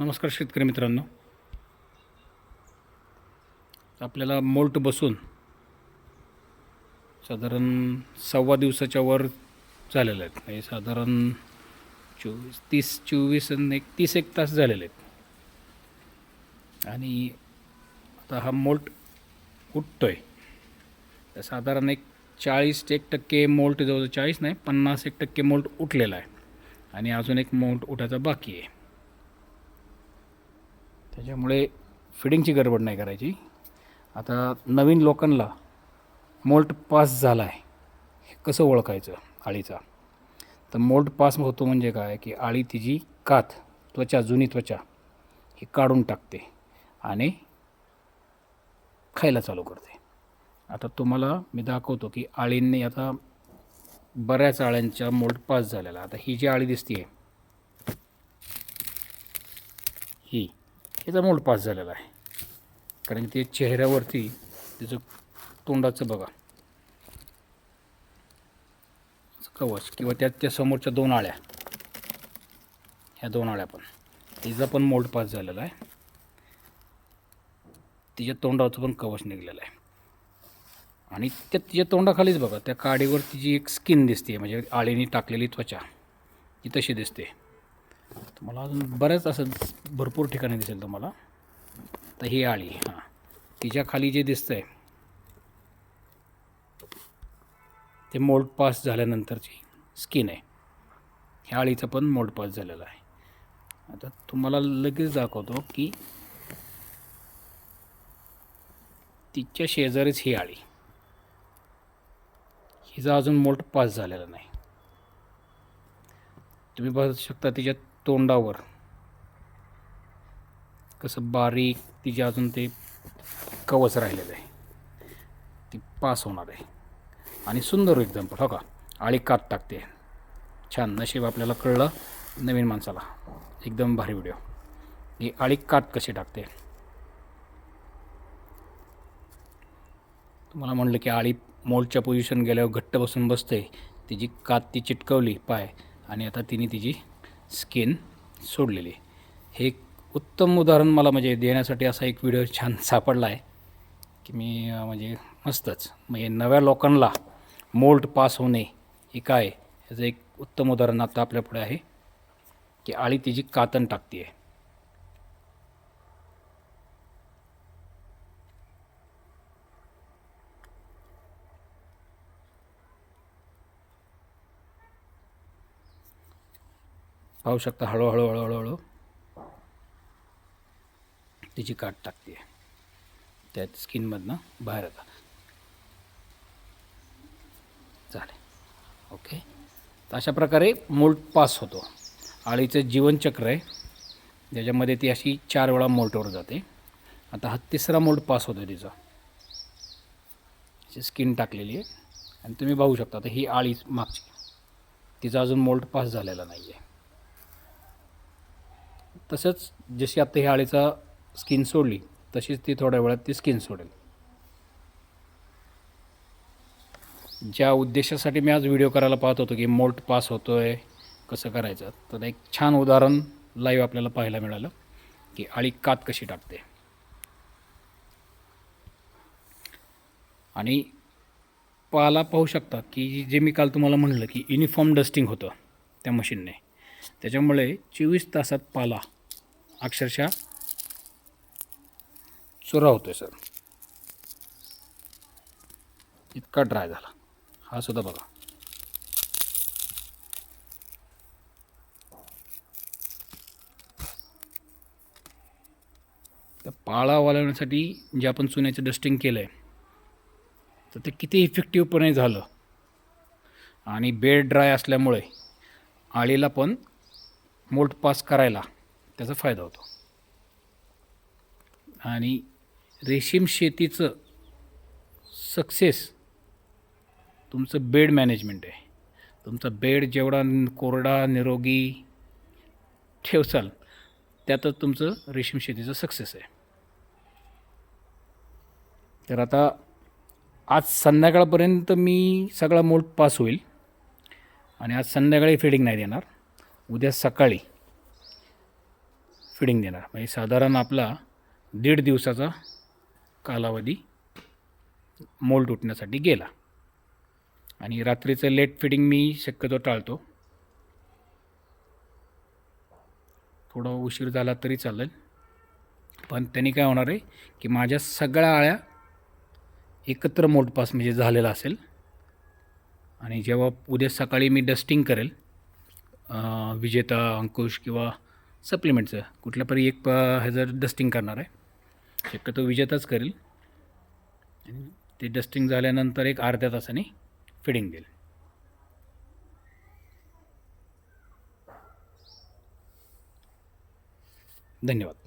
नमस्कार शेतकरी मित्रांनो. आपल्याला मोल्ट बसून साधारण 1.25 दिवसाच्या वर झालेलं आहेत. म्हणजे साधारण 24 आणि 30 तास झालेले आहेत. आणि आता हा मोल्ट उठतो आहे. तर साधारण 40% मोल्ट, जवळ 40 नाही 50% मोल्ट उठलेला आहे आणि अजून एक मोल्ट उठायचा बाकी आहे. त्याच्यामुळे फिडिंगची गडबड नाही करायची. आता नवीन लोकांना मोल्ट पास झाला आहे हे कसं ओळखायचं अळीचा, तर मोल्ट पास होतो म्हणजे काय की अळी तिची कात, त्वचा, जुनी त्वचा ही काढून टाकते आणि खायला चालू करते. आता तुम्हाला मी दाखवतो की अळींनी आता बऱ्याच अळ्यांच्या मोल्ट पास झालेला. आता ही जी अळी दिसते ही हिचा मोल्ट पास झालेला आहे, कारण ते चेहऱ्यावरती तिचं तोंडाचं बघा कवच, किंवा त्या समोरच्या 2 अळ्या, ह्या 2 अळ्या पण तिचा पण मोल्ट पास झालेला आहे. तिच्या तोंडावरचं पण कवच निघलेलं आहे आणि तिच्या तोंडाखालीच बघा त्या काडीवर तिची एक स्किन दिसते, म्हणजे अळीने टाकलेली त्वचा ती तशी दिसते. तुम्हाला अजून बऱ्याच असं भरपूर ठिकाणी दिसेल तुम्हाला. तर ही अळी, हां, तिच्या खाली जे दिसतंय ते मोल्ट पास झाल्यानंतरची स्किन आहे. ह्या अळीचं पण मोल्ट पास झालेलं आहे. आता तुम्हाला लगेच दाखवतो की तिच्या शेजारीच ही अळी, हिचा अजून मोल्ट पास झालेला नाही. तुम्ही बघू शकता तिच्या तोंडावर कसं बारीक तिचे अजून ते कवच राहिलेलं आहे. ती पास होणार आहे आणि सुंदर एक्झाम्पल. हो का, अळी कात टाकते. छान, नशीब आपल्याला कळलं नवीन माणसाला. एकदम भारी व्हिडिओ. ही अळी कात कशी टाकते. तुम्हाला म्हणलं की अळी मोल्टच्या पोझिशन गेल्यावर घट्ट बसून बसते. तिची कात ती चिटकवली पाय आणि आता तिने तिची स्किन सोडलेली. हे एक उत्तम उदाहरण मला म्हणजे देण्यासाठी असा एक व्हिडिओ छान सापडला आहे की मी म्हणजे मस्तच. म्हणजे नव्या लोकांना मोल्ट पास होणे हे काय याचं एक उत्तम उदाहरण आता आपल्यापुढे आहे की अळी तिची कातण टाकते आहे. पाहू शकता, हळूहळू हळूहळू तिची कात टाकते, त्यात स्किनमधनं बाहेर येतात. झाले, ओके. तर अशा प्रकारे मोल्ट पास होतो. अळीचं जीवनचक्र आहे ज्याच्यामध्ये ती अशी 4 वेळा मोल्टवर जाते. आता हा 3रा मोल्ट पास होतो तिचा. स्किन टाकलेली आहे आणि तुम्ही बघू शकता आता ही अळी मागची, तिचा अजून मोल्ट पास झालेला नाही आहे. तसंच जशी आता ह्या अळीचा स्किन सोडली तशीच ती थोड्या वेळात ती स्किन सोडेल. ज्या उद्देशासाठी मी आज व्हिडिओ करायला पाहत होतो की मोल्ट पास होतो आहे कसं करायचं, तर एक छान उदाहरण लाईव्ह आपल्याला पाहायला मिळालं की अळी कात कशी टाकते. आणि पाला पाहू शकता की जे मी काल तुम्हाला म्हणलं की युनिफॉर्म डस्टिंग होतं त्या मशीनने, त्याच्यामुळे 24 तासात पाला अक्षरशः चुरा होतो आहे सर. इतका ड्राय झाला. हा सुद्धा बघा. त्या पाळा वाळवण्यासाठी जे आपण चुन्याचं डस्टिंग केलं आहे तर ते किती इफेक्टिव्हपणे झालं. आणि बेड ड्राय असल्यामुळे अळीला पण मोल्ट पास करायला त्याचा फायदा होतो. आणि रेशीम शेतीचं सक्सेस तुमचं बेड मॅनेजमेंट आहे. तुमचा बेड जेवढा कोरडा निरोगी ठेवसाल त्यातच तुमचं रेशीम शेतीचं सक्सेस आहे. तर आता आज संध्याकाळपर्यंत मी सगळा मोल्ट पास होईल आणि आज संध्याकाळी फिडिंग नाही देणार. उद्या सकाळी फिडिंग देणार. म्हणजे साधारण आपला 1.5 दिवसाचा कालावधी मोल्ड उठण्यासाठी गेला. आणि रात्रीचं लेट फिडिंग मी शक्यतो टाळतो. थोडा उशीर झाला तरी चालेल, पण त्यांनी काय होणार आहे की माझ्या सगळ्या अळ्या एकत्र मोल्ड पास म्हणजे झालेला असेल. आणि जेव्हा उद्या सकाळी मी डस्टिंग करेल विजेता, अंकुश किंवा सप्लिमेंटचं कुठल्या तरी एक ह्याचं डस्टिंग करणार आहे. शक्यतो विजेताच करेल. आणि ते डस्टिंग झाल्यानंतर एक अर्ध्या तासाने फिडिंग देईल. धन्यवाद.